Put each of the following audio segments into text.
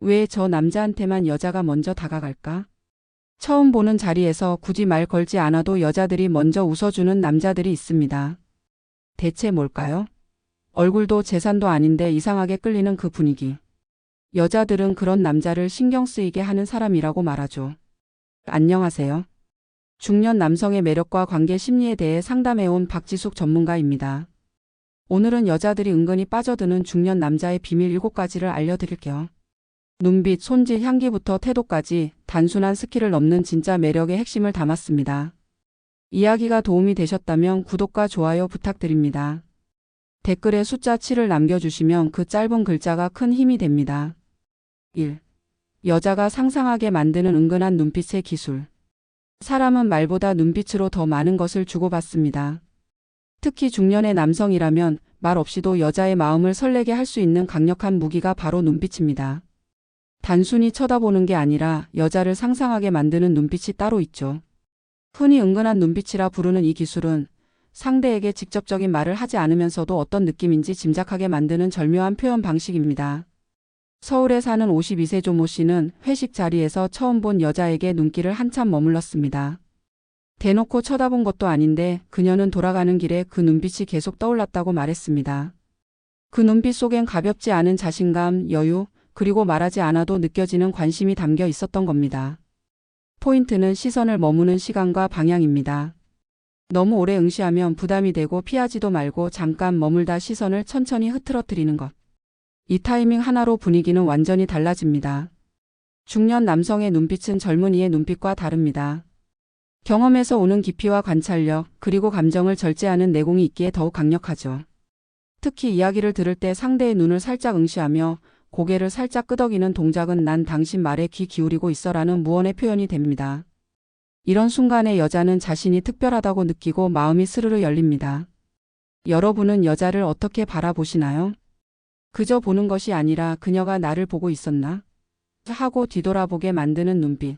왜 저 남자한테만 여자가 먼저 다가갈까? 처음 보는 자리에서 굳이 말 걸지 않아도 여자들이 먼저 웃어주는 남자들이 있습니다. 대체 뭘까요? 얼굴도 재산도 아닌데 이상하게 끌리는 그 분위기. 여자들은 그런 남자를 신경 쓰이게 하는 사람이라고 말하죠. 안녕하세요. 중년 남성의 매력과 관계 심리에 대해 상담해온 박지숙 전문가입니다. 오늘은 여자들이 은근히 빠져드는 중년 남자의 비밀 7가지를 알려드릴게요. 눈빛, 손짓, 향기부터 태도까지 단순한 스킬을 넘는 진짜 매력의 핵심을 담았습니다. 이야기가 도움이 되셨다면 구독과 좋아요 부탁드립니다. 댓글에 숫자 7을 남겨주시면 그 짧은 글자가 큰 힘이 됩니다. 1. 여자가 상상하게 만드는 은근한 눈빛의 기술. 사람은 말보다 눈빛으로 더 많은 것을 주고받습니다. 특히 중년의 남성이라면 말 없이도 여자의 마음을 설레게 할 수 있는 강력한 무기가 바로 눈빛입니다. 단순히 쳐다보는 게 아니라 여자를 상상하게 만드는 눈빛이 따로 있죠. 흔히 은근한 눈빛이라 부르는 이 기술은 상대에게 직접적인 말을 하지 않으면서도 어떤 느낌인지 짐작하게 만드는 절묘한 표현 방식입니다. 서울에 사는 52세 조모 씨는 회식 자리에서 처음 본 여자에게 눈길을 한참 머물렀습니다. 대놓고 쳐다본 것도 아닌데 그녀는 돌아가는 길에 그 눈빛이 계속 떠올랐다고 말했습니다. 그 눈빛 속엔 가볍지 않은 자신감, 여유, 그리고 말하지 않아도 느껴지는 관심이 담겨 있었던 겁니다. 포인트는 시선을 머무는 시간과 방향입니다. 너무 오래 응시하면 부담이 되고 피하지도 말고 잠깐 머물다 시선을 천천히 흐트러뜨리는 것. 이 타이밍 하나로 분위기는 완전히 달라집니다. 중년 남성의 눈빛은 젊은이의 눈빛과 다릅니다. 경험에서 오는 깊이와 관찰력, 그리고 감정을 절제하는 내공이 있기에 더욱 강력하죠. 특히 이야기를 들을 때 상대의 눈을 살짝 응시하며 고개를 살짝 끄덕이는 동작은 난 당신 말에 귀 기울이고 있어라는 무언의 표현이 됩니다. 이런 순간에 여자는 자신이 특별하다고 느끼고 마음이 스르르 열립니다. 여러분은 여자를 어떻게 바라보시나요? 그저 보는 것이 아니라 그녀가 나를 보고 있었나? 하고 뒤돌아보게 만드는 눈빛.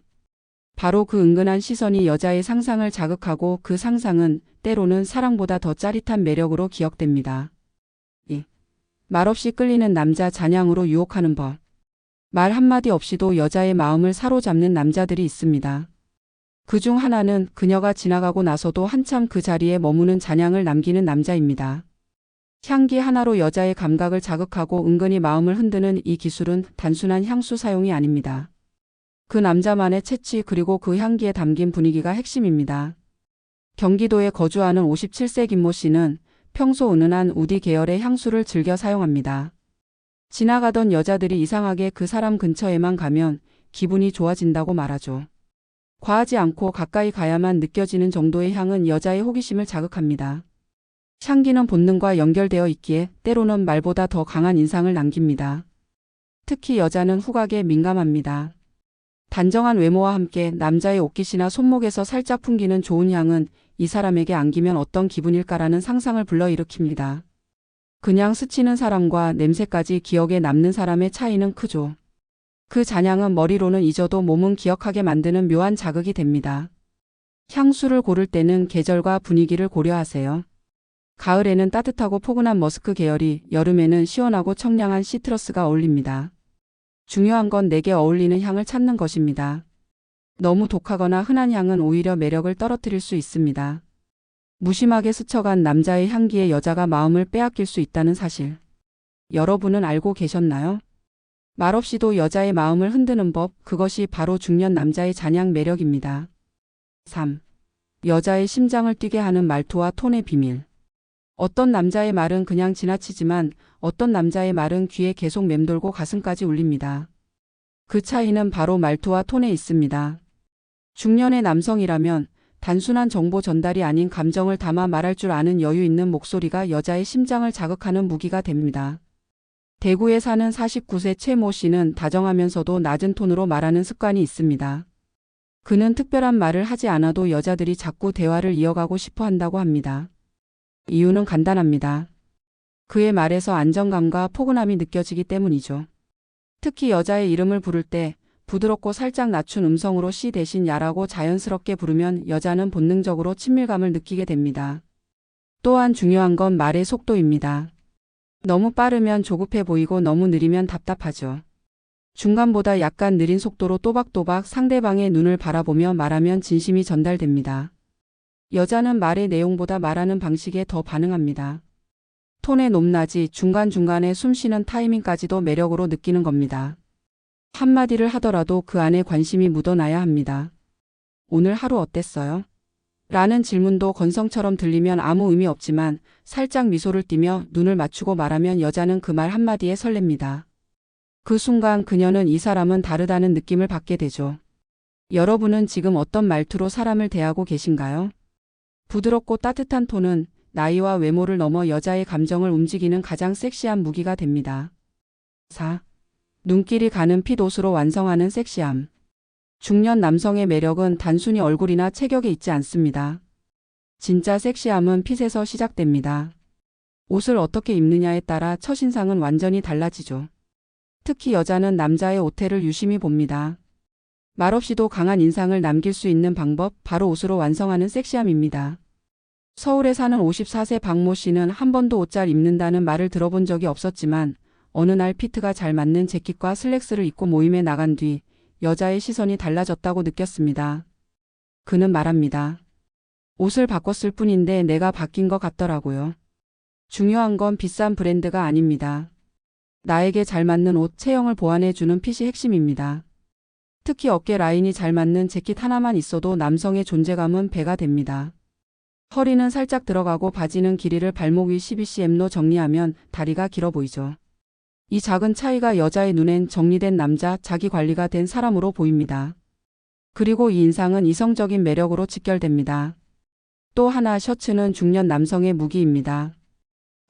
바로 그 은근한 시선이 여자의 상상을 자극하고 그 상상은 때로는 사랑보다 더 짜릿한 매력으로 기억됩니다. 말없이 끌리는 남자 잔향으로 유혹하는 법. 말 한마디 없이도 여자의 마음을 사로잡는 남자들이 있습니다. 그중 하나는 그녀가 지나가고 나서도 한참 그 자리에 머무는 잔향을 남기는 남자입니다. 향기 하나로 여자의 감각을 자극하고 은근히 마음을 흔드는 이 기술은 단순한 향수 사용이 아닙니다. 그 남자만의 채취 그리고 그 향기에 담긴 분위기가 핵심입니다. 경기도에 거주하는 57세 김모 씨는 평소 은은한 우디 계열의 향수를 즐겨 사용합니다. 지나가던 여자들이 이상하게 그 사람 근처에만 가면 기분이 좋아진다고 말하죠. 과하지 않고 가까이 가야만 느껴지는 정도의 향은 여자의 호기심을 자극합니다. 향기는 본능과 연결되어 있기에 때로는 말보다 더 강한 인상을 남깁니다. 특히 여자는 후각에 민감합니다. 단정한 외모와 함께 남자의 옷깃이나 손목에서 살짝 풍기는 좋은 향은 이 사람에게 안기면 어떤 기분일까라는 상상을 불러일으킵니다. 그냥 스치는 사람과 냄새까지 기억에 남는 사람의 차이는 크죠. 그 잔향은 머리로는 잊어도 몸은 기억하게 만드는 묘한 자극이 됩니다. 향수를 고를 때는 계절과 분위기를 고려하세요. 가을에는 따뜻하고 포근한 머스크 계열이, 여름에는 시원하고 청량한 시트러스가 어울립니다. 중요한 건 내게 어울리는 향을 찾는 것입니다. 너무 독하거나 흔한 향은 오히려 매력을 떨어뜨릴 수 있습니다. 무심하게 스쳐간 남자의 향기에 여자가 마음을 빼앗길 수 있다는 사실. 여러분은 알고 계셨나요? 말없이도 여자의 마음을 흔드는 법, 그것이 바로 중년 남자의 잔향 매력입니다. 3. 여자의 심장을 뛰게 하는 말투와 톤의 비밀. 어떤 남자의 말은 그냥 지나치지만 어떤 남자의 말은 귀에 계속 맴돌고 가슴까지 울립니다. 그 차이는 바로 말투와 톤에 있습니다. 중년의 남성이라면 단순한 정보 전달이 아닌 감정을 담아 말할 줄 아는 여유 있는 목소리가 여자의 심장을 자극하는 무기가 됩니다. 대구에 사는 49세 최모 씨는 다정하면서도 낮은 톤으로 말하는 습관이 있습니다. 그는 특별한 말을 하지 않아도 여자들이 자꾸 대화를 이어가고 싶어 한다고 합니다. 이유는 간단합니다. 그의 말에서 안정감과 포근함이 느껴지기 때문이죠. 특히 여자의 이름을 부를 때 부드럽고 살짝 낮춘 음성으로 씨 대신 야라고 자연스럽게 부르면 여자는 본능적으로 친밀감을 느끼게 됩니다. 또한 중요한 건 말의 속도입니다. 너무 빠르면 조급해 보이고 너무 느리면 답답하죠. 중간보다 약간 느린 속도로 또박또박 상대방의 눈을 바라보며 말하면 진심이 전달됩니다. 여자는 말의 내용보다 말하는 방식에 더 반응합니다. 톤의 높낮이, 중간중간에 숨쉬는 타이밍까지도 매력으로 느끼는 겁니다. 한마디를 하더라도 그 안에 관심이 묻어나야 합니다. 오늘 하루 어땠어요? 라는 질문도 건성처럼 들리면 아무 의미 없지만 살짝 미소를 띠며 눈을 맞추고 말하면 여자는 그 말 한마디에 설렙니다. 그 순간 그녀는 이 사람은 다르다는 느낌을 받게 되죠. 여러분은 지금 어떤 말투로 사람을 대하고 계신가요? 부드럽고 따뜻한 톤은 나이와 외모를 넘어 여자의 감정을 움직이는 가장 섹시한 무기가 됩니다. 4. 눈길이 가는 핏 옷으로 완성하는 섹시함. 중년 남성의 매력은 단순히 얼굴이나 체격에 있지 않습니다. 진짜 섹시함은 핏에서 시작됩니다. 옷을 어떻게 입느냐에 따라 첫인상은 완전히 달라지죠. 특히 여자는 남자의 옷태를 유심히 봅니다. 말없이도 강한 인상을 남길 수 있는 방법, 바로 옷으로 완성하는 섹시함입니다. 서울에 사는 54세 박모 씨는 한 번도 옷 잘 입는다는 말을 들어본 적이 없었지만 어느 날 피트가 잘 맞는 재킷과 슬랙스를 입고 모임에 나간 뒤 여자의 시선이 달라졌다고 느꼈습니다. 그는 말합니다. 옷을 바꿨을 뿐인데 내가 바뀐 것 같더라고요. 중요한 건 비싼 브랜드가 아닙니다. 나에게 잘 맞는 옷, 체형을 보완해주는 핏이 핵심입니다. 특히 어깨 라인이 잘 맞는 재킷 하나만 있어도 남성의 존재감은 배가 됩니다. 허리는 살짝 들어가고 바지는 길이를 발목 위 12cm로 정리하면 다리가 길어 보이죠. 이 작은 차이가 여자의 눈엔 정리된 남자, 자기 관리가 된 사람으로 보입니다. 그리고 이 인상은 이성적인 매력으로 직결됩니다. 또 하나, 셔츠는 중년 남성의 무기입니다.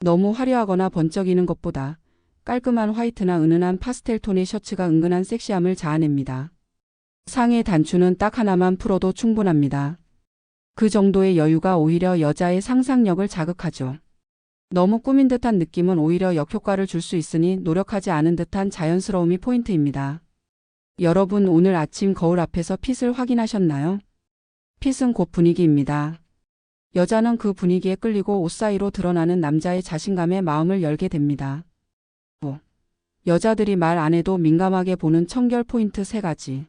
너무 화려하거나 번쩍이는 것보다 깔끔한 화이트나 은은한 파스텔 톤의 셔츠가 은근한 섹시함을 자아냅니다. 상의 단추는 딱 하나만 풀어도 충분합니다. 그 정도의 여유가 오히려 여자의 상상력을 자극하죠. 너무 꾸민 듯한 느낌은 오히려 역효과를 줄 수 있으니 노력하지 않은 듯한 자연스러움이 포인트입니다. 여러분, 오늘 아침 거울 앞에서 핏을 확인하셨나요? 핏은 곧 분위기입니다. 여자는 그 분위기에 끌리고 옷 사이로 드러나는 남자의 자신감에 마음을 열게 됩니다. 여자들이 말 안 해도 민감하게 보는 청결 포인트 3가지.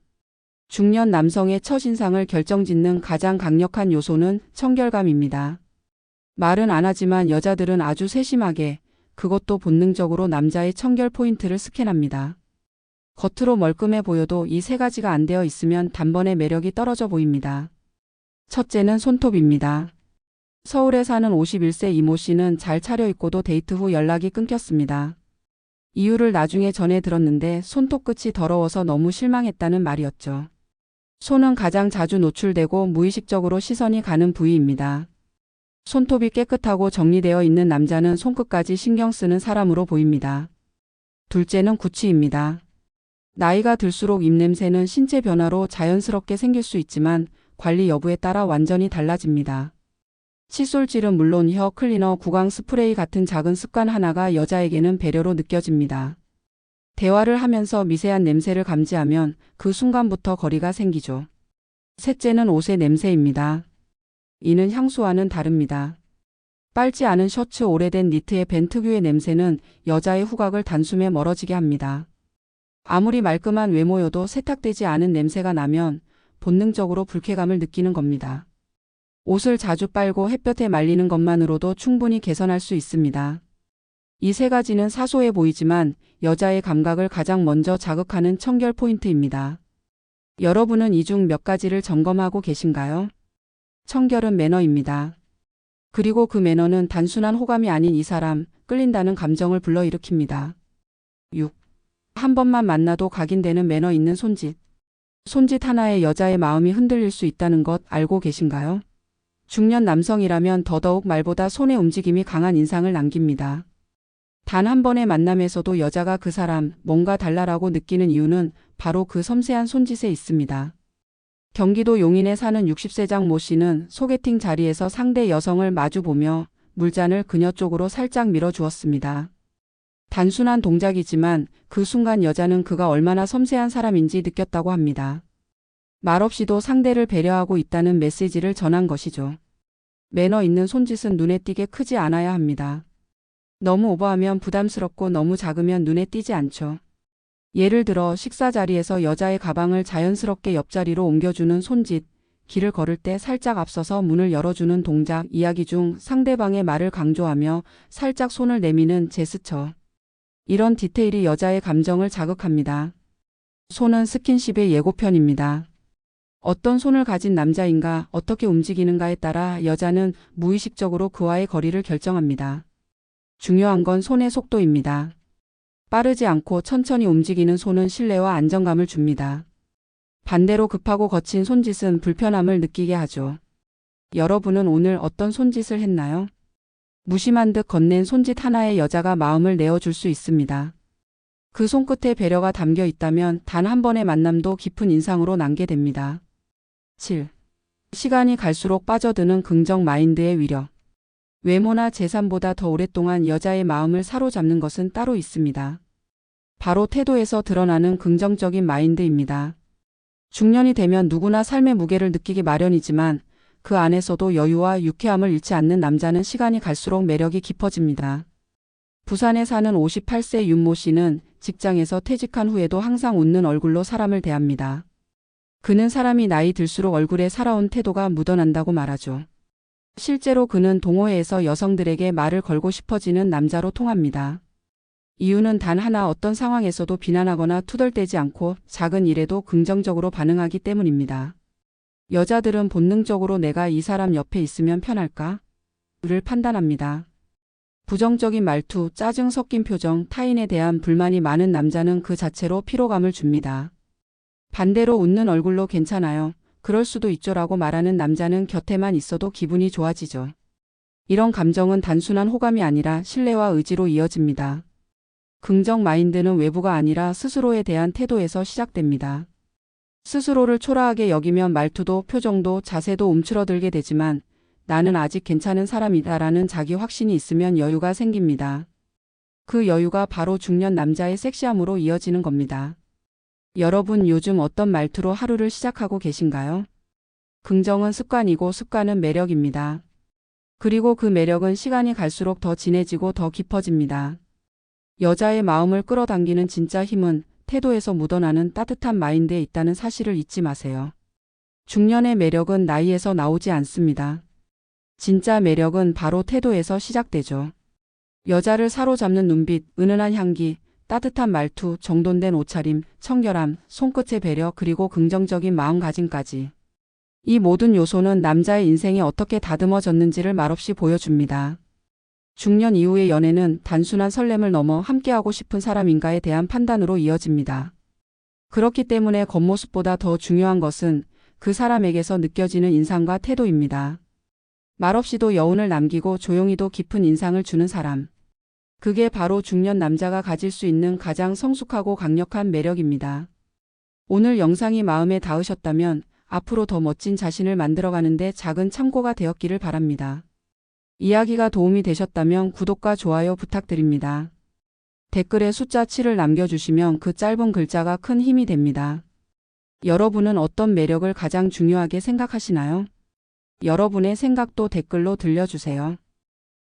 중년 남성의 첫인상을 결정짓는 가장 강력한 요소는 청결감입니다. 말은 안 하지만 여자들은 아주 세심하게, 그것도 본능적으로 남자의 청결 포인트를 스캔합니다. 겉으로 멀끔해 보여도 이 3가지가 안 되어 있으면 단번에 매력이 떨어져 보입니다. 첫째는 손톱입니다. 서울에 사는 51세 이모 씨는 잘 차려입고도 데이트 후 연락이 끊겼습니다. 이유를 나중에 전해 들었는데 손톱 끝이 더러워서 너무 실망했다는 말이었죠. 손은 가장 자주 노출되고 무의식적으로 시선이 가는 부위입니다. 손톱이 깨끗하고 정리되어 있는 남자는 손끝까지 신경 쓰는 사람으로 보입니다. 둘째는 구취입니다. 나이가 들수록 입냄새는 신체 변화로 자연스럽게 생길 수 있지만 관리 여부에 따라 완전히 달라집니다. 칫솔질은 물론 혀 클리너, 구강 스프레이 같은 작은 습관 하나가 여자에게는 배려로 느껴집니다. 대화를 하면서 미세한 냄새를 감지하면 그 순간부터 거리가 생기죠. 셋째는 옷의 냄새입니다. 이는 향수와는 다릅니다. 빨지 않은 셔츠, 오래된 니트의 밴 특유의 냄새는 여자의 후각을 단숨에 멀어지게 합니다. 아무리 말끔한 외모여도 세탁되지 않은 냄새가 나면 본능적으로 불쾌감을 느끼는 겁니다. 옷을 자주 빨고 햇볕에 말리는 것만으로도 충분히 개선할 수 있습니다. 이 3가지는 사소해 보이지만 여자의 감각을 가장 먼저 자극하는 청결 포인트입니다. 여러분은 이 중 몇 가지를 점검하고 계신가요? 청결은 매너입니다. 그리고 그 매너는 단순한 호감이 아닌 이 사람, 끌린다는 감정을 불러일으킵니다. 6. 한 번만 만나도 각인되는 매너 있는 손짓. 손짓 하나에 여자의 마음이 흔들릴 수 있다는 것 알고 계신가요? 중년 남성이라면 더더욱 말보다 손의 움직임이 강한 인상을 남깁니다. 단 한 번의 만남에서도 여자가 그 사람, 뭔가 달라라고 느끼는 이유는 바로 그 섬세한 손짓에 있습니다. 경기도 용인에 사는 60세장 모 씨는 소개팅 자리에서 상대 여성을 마주보며 물잔을 그녀 쪽으로 살짝 밀어주었습니다. 단순한 동작이지만 그 순간 여자는 그가 얼마나 섬세한 사람인지 느꼈다고 합니다. 말없이도 상대를 배려하고 있다는 메시지를 전한 것이죠. 매너 있는 손짓은 눈에 띄게 크지 않아야 합니다. 너무 오버하면 부담스럽고 너무 작으면 눈에 띄지 않죠. 예를 들어 식사 자리에서 여자의 가방을 자연스럽게 옆자리로 옮겨주는 손짓, 길을 걸을 때 살짝 앞서서 문을 열어주는 동작, 이야기 중 상대방의 말을 강조하며 살짝 손을 내미는 제스처. 이런 디테일이 여자의 감정을 자극합니다. 손은 스킨십의 예고편입니다. 어떤 손을 가진 남자인가, 어떻게 움직이는가에 따라 여자는 무의식적으로 그와의 거리를 결정합니다. 중요한 건 손의 속도입니다. 빠르지 않고 천천히 움직이는 손은 신뢰와 안정감을 줍니다. 반대로 급하고 거친 손짓은 불편함을 느끼게 하죠. 여러분은 오늘 어떤 손짓을 했나요? 무심한 듯 건넨 손짓 하나에 여자가 마음을 내어줄 수 있습니다. 그 손끝에 배려가 담겨 있다면 단 한 번의 만남도 깊은 인상으로 남게 됩니다. 7. 시간이 갈수록 빠져드는 긍정 마인드의 위력. 외모나 재산보다 더 오랫동안 여자의 마음을 사로잡는 것은 따로 있습니다. 바로 태도에서 드러나는 긍정적인 마인드입니다. 중년이 되면 누구나 삶의 무게를 느끼기 마련이지만 그 안에서도 여유와 유쾌함을 잃지 않는 남자는 시간이 갈수록 매력이 깊어집니다. 부산에 사는 58세 윤모 씨는 직장에서 퇴직한 후에도 항상 웃는 얼굴로 사람을 대합니다. 그는 사람이 나이 들수록 얼굴에 살아온 태도가 묻어난다고 말하죠. 실제로 그는 동호회에서 여성들에게 말을 걸고 싶어지는 남자로 통합니다. 이유는 단 하나, 어떤 상황에서도 비난하거나 투덜대지 않고 작은 일에도 긍정적으로 반응하기 때문입니다. 여자들은 본능적으로 내가 이 사람 옆에 있으면 편할까? 를 판단합니다. 부정적인 말투, 짜증 섞인 표정, 타인에 대한 불만이 많은 남자는 그 자체로 피로감을 줍니다. 반대로 웃는 얼굴로 괜찮아요, 그럴 수도 있죠라고 말하는 남자는 곁에만 있어도 기분이 좋아지죠. 이런 감정은 단순한 호감이 아니라 신뢰와 의지로 이어집니다. 긍정 마인드는 외부가 아니라 스스로에 대한 태도에서 시작됩니다. 스스로를 초라하게 여기면 말투도 표정도 자세도 움츠러들게 되지만 나는 아직 괜찮은 사람이다라는 자기 확신이 있으면 여유가 생깁니다. 그 여유가 바로 중년 남자의 섹시함으로 이어지는 겁니다. 여러분 요즘 어떤 말투로 하루를 시작하고 계신가요? 긍정은 습관이고 습관은 매력입니다. 그리고 그 매력은 시간이 갈수록 더 진해지고 더 깊어집니다. 여자의 마음을 끌어당기는 진짜 힘은 태도에서 묻어나는 따뜻한 마인드에 있다는 사실을 잊지 마세요. 중년의 매력은 나이에서 나오지 않습니다. 진짜 매력은 바로 태도에서 시작되죠. 여자를 사로잡는 눈빛, 은은한 향기, 따뜻한 말투, 정돈된 옷차림, 청결함, 손끝의 배려, 그리고 긍정적인 마음가짐까지. 이 모든 요소는 남자의 인생이 어떻게 다듬어졌는지를 말없이 보여줍니다. 중년 이후의 연애는 단순한 설렘을 넘어 함께하고 싶은 사람인가에 대한 판단으로 이어집니다. 그렇기 때문에 겉모습보다 더 중요한 것은 그 사람에게서 느껴지는 인상과 태도입니다. 말없이도 여운을 남기고 조용히도 깊은 인상을 주는 사람. 그게 바로 중년 남자가 가질 수 있는 가장 성숙하고 강력한 매력입니다. 오늘 영상이 마음에 닿으셨다면 앞으로 더 멋진 자신을 만들어가는데 작은 참고가 되었기를 바랍니다. 이야기가 도움이 되셨다면 구독과 좋아요 부탁드립니다. 댓글에 숫자 7을 남겨주시면 그 짧은 글자가 큰 힘이 됩니다. 여러분은 어떤 매력을 가장 중요하게 생각하시나요? 여러분의 생각도 댓글로 들려주세요.